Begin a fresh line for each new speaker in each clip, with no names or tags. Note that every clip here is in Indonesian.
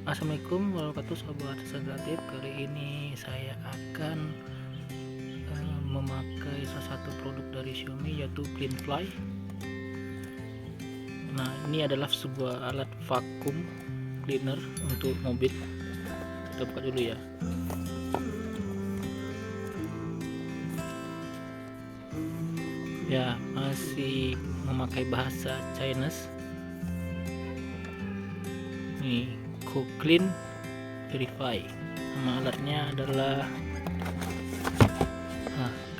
Assalamualaikum warahmatullahi wabarakatuh, sobat kreatif. Kali ini saya akan memakai salah satu produk dari Xiaomi, yaitu Cleanfly. Nah, ini adalah sebuah alat vakum cleaner untuk mobil. Kita buka dulu ya. Ya, masih memakai bahasa Chinese. Nih, Clean Verify. Nama alatnya adalah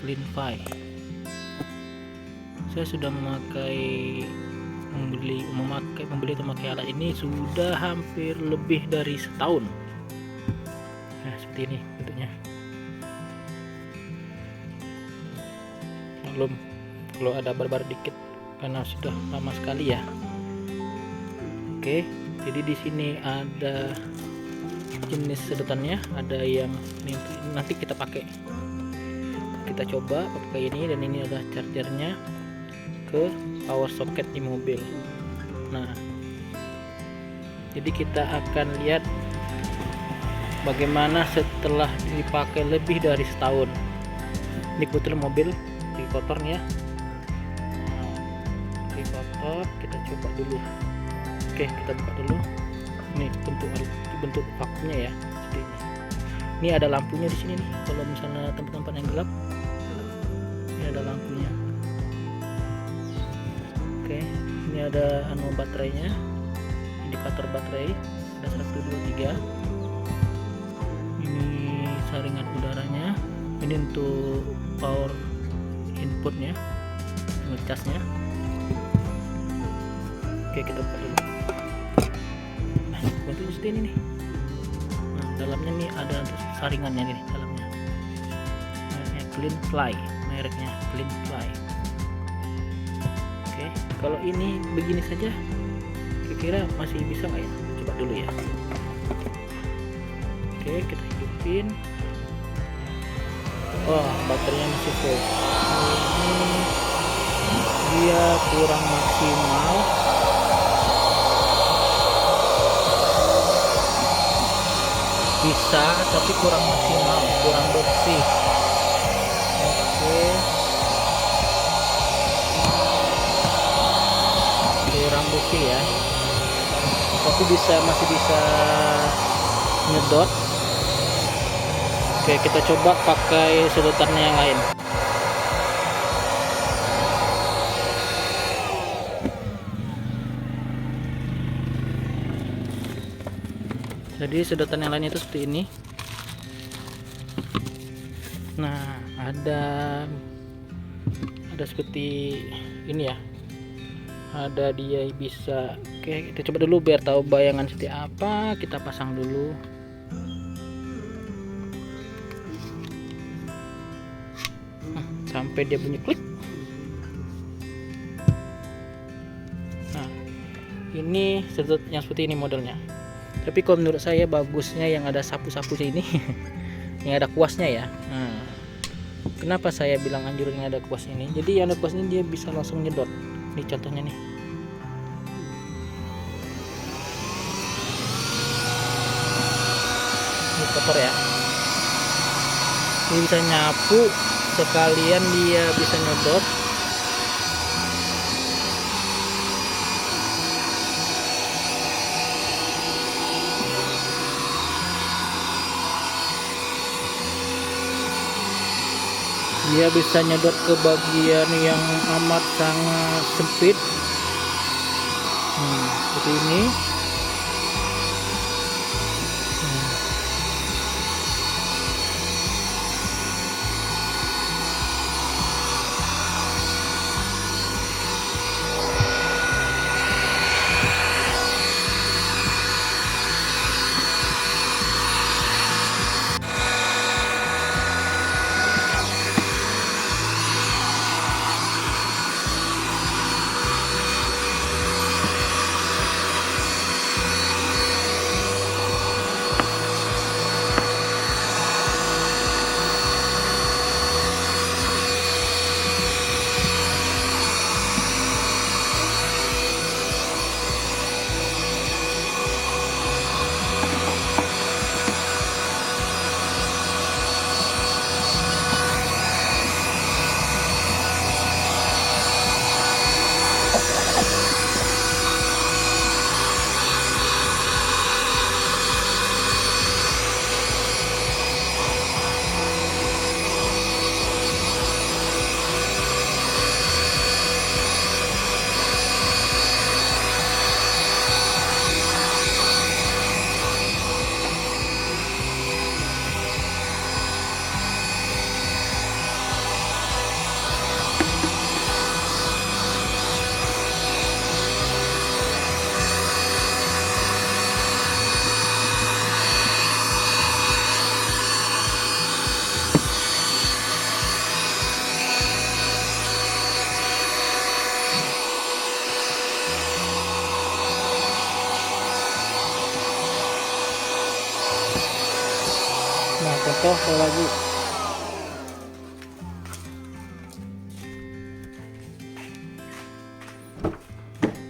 Cleanfly. Saya sudah membeli alat ini sudah hampir lebih dari setahun. Nah, seperti ini bentuknya. Belum, kalau ada barbar dikit karena sudah lama sekali ya. Oke, jadi di sini ada jenis sedotannya, ada yang ini nanti kita pakai. Kita coba pakai ini, dan ini adalah chargernya ke power socket di mobil. Nah, jadi kita akan lihat bagaimana setelah dipakai lebih dari setahun. Ini kebetulan mobil di kotor nih ya. Di kotor, kita coba dulu. Oke, kita buka dulu. Ini bentuk vakumnya ya, seperti ini. Ini ada lampunya di sini nih. Kalau misalnya tempat-tempat yang gelap, ini ada lampunya. Oke, ini ada baterainya, indikator baterai, ada 1, 2, 3. Ini saringan udaranya. Ini untuk power inputnya, ngecasnya. Oke, kita buka dulu. Nah, bentuknya seperti ini nih. Nah, dalamnya nih ada saringannya nih dalamnya. Cleanfly, mereknya Cleanfly. Oke, kalau ini begini saja, kira-kira masih bisa nggak ya? Coba dulu ya. Oke, kita hidupin. Oh, baterainya masih full. Ini dia kurang maksimal. Bisa, tapi kurang maksimal, kurang bersih. Oke, kurang bersih ya, tapi masih bisa nyedot. Oke, kita coba pakai sedotannya yang lain. Jadi sedotan yang lainnya itu seperti ini. Nah, ada seperti ini ya. Ada dia bisa. Oke, kita coba dulu biar tahu bayangan seperti apa. Kita pasang dulu. Sampai dia bunyi klik. Nah, ini sedot yang seperti ini modelnya. Tapi kalau menurut saya bagusnya yang ada sapu-sapunya ini. Yang ada kuasnya ya. Nah, kenapa saya bilang anjurin yang ada kuas ini? Jadi yang ada kuas ini dia bisa langsung nyedot. Ini contohnya nih. Ini kotor ya. Ini bisa nyapu, sekalian dia bisa nyedot. Dia bisa nyedot ke bagian yang amat sangat sempit. Seperti ini. contoh sekali lagi.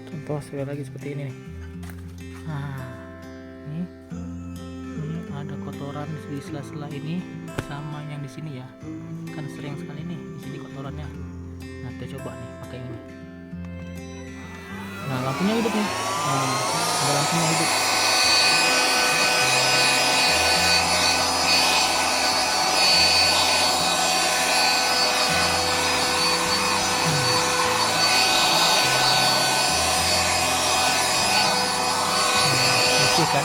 Contoh sekali lagi seperti ini nih. Nah, ini ada kotoran di sela-sela ini sama yang di sini ya. Kan sering sekali nih di sini kotorannya. Nah, kita coba nih pakai ini. Nah, lampunya hidup nih. Nah, ada lampunya hidup. Bersih kan?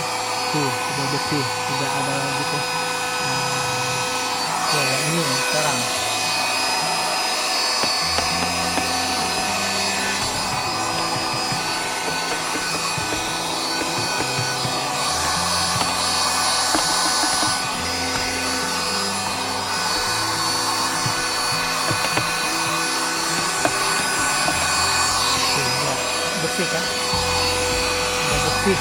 Tuh, sudah bersih, tidak ada lagi tuh. Nah, yang ini nih, sekarang. Bersih kan? Udah bersih.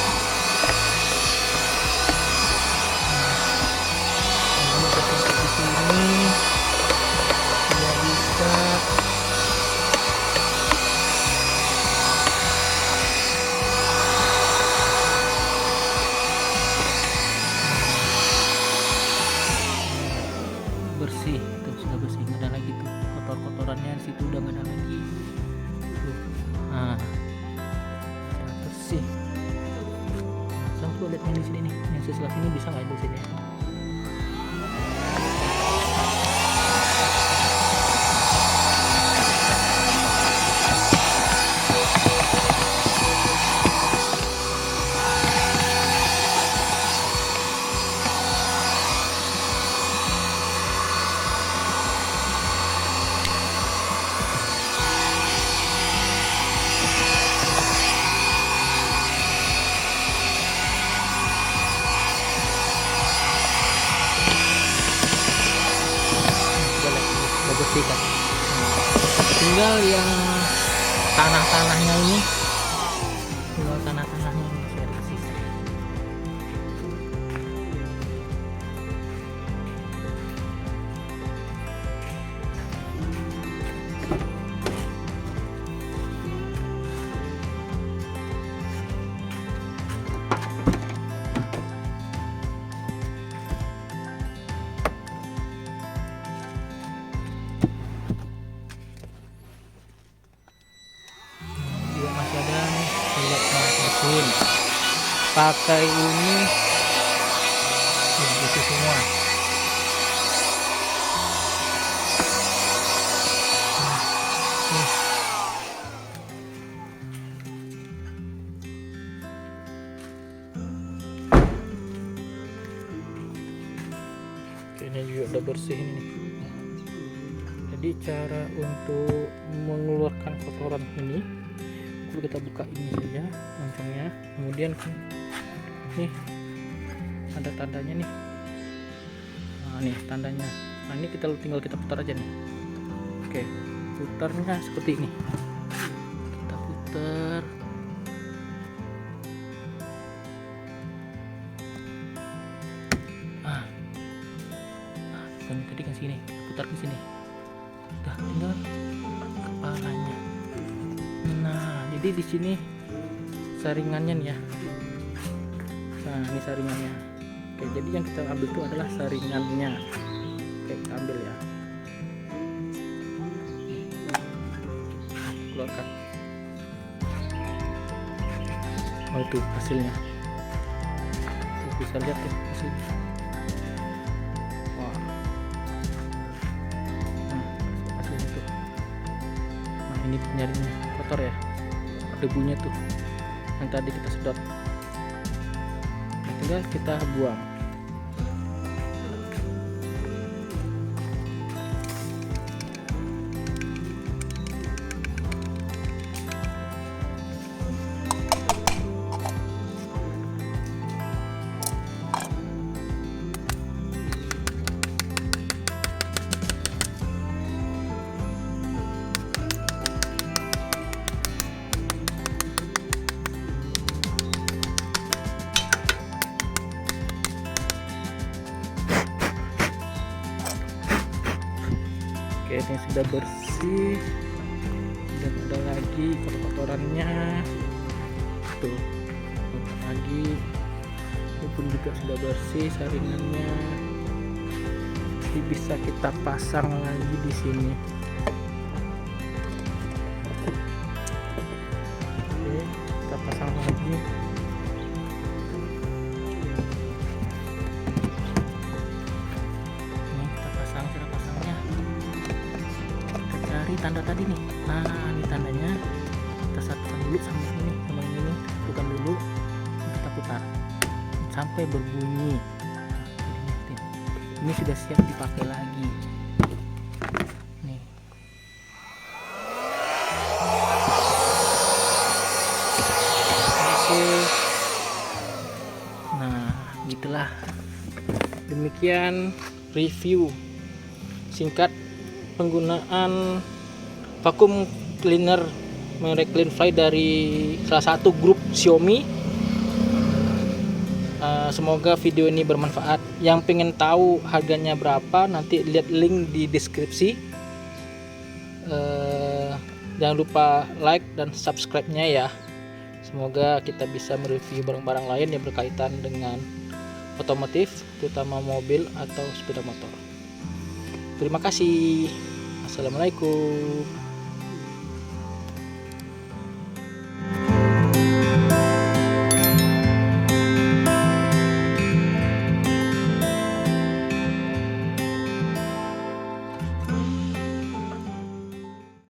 Ini bersih di sini. Dia bisa. Bersih, tuh sudah bersih, nggak ada lagi tuh kotor-kotorannya di situ, udah nggak ada lagi. Tuh. Nah. Bersih. Langsung tuh lihat yang di sini nih, yang sebelah sini bisa nggak di sini? Bersih kan? Tinggal yang tanah-tanahnya ini, saya bersih. Masih ada nih, lihat mesin pakai ini itu semua. Ini juga udah bersih ini. Jadi cara untuk mengeluarkan kotoran ini, kita buka ini saja loncengnya, kemudian nih ada tandanya nih. Nah, nih tandanya. Nah, ini tinggal kita putar aja nih. Oke, putarnya seperti ini. Kita putar. Tadi ke sini, putar ke sini. Udah tinggal kepalanya. Nah, jadi di sini saringannya nih ya. Nah, ini saringannya. Oke, jadi yang kita ambil itu adalah saringannya. Oke, kita ambil ya. Keluarkan. Oh, itu hasilnya. Tuh, bisa lihat tuh hasilnya. Wah. Nah, hasilnya tuh. Nah, ini penyaringnya kotor ya. Debunya tuh yang tadi kita sedot. Nah, tinggal kita buang. airnya sudah bersih, dan ada lagi kotorannya tuh, lagi ini pun juga sudah bersih saringannya. Jadi bisa kita pasang lagi di sini. Oke, kita pasang lagi. Ini kita pasang, cara pasangnya kita cari tanda tadi nih. Nah, ini tandanya. Kita satukan dulu sama ini, sama ini, satukan dulu, kita putar sampai berbunyi. Ini sudah siap dipakai lagi nih. Oke, nah gitulah, demikian review singkat penggunaan vacuum cleaner merek Cleanfly dari salah satu grup Xiaomi. Semoga video ini bermanfaat. Yang pengen tahu harganya berapa, nanti lihat link di deskripsi. Jangan lupa like dan subscribe-nya ya. Semoga kita bisa mereview barang-barang lain yang berkaitan dengan otomotif, terutama mobil atau sepeda motor. Terima kasih. Assalamualaikum.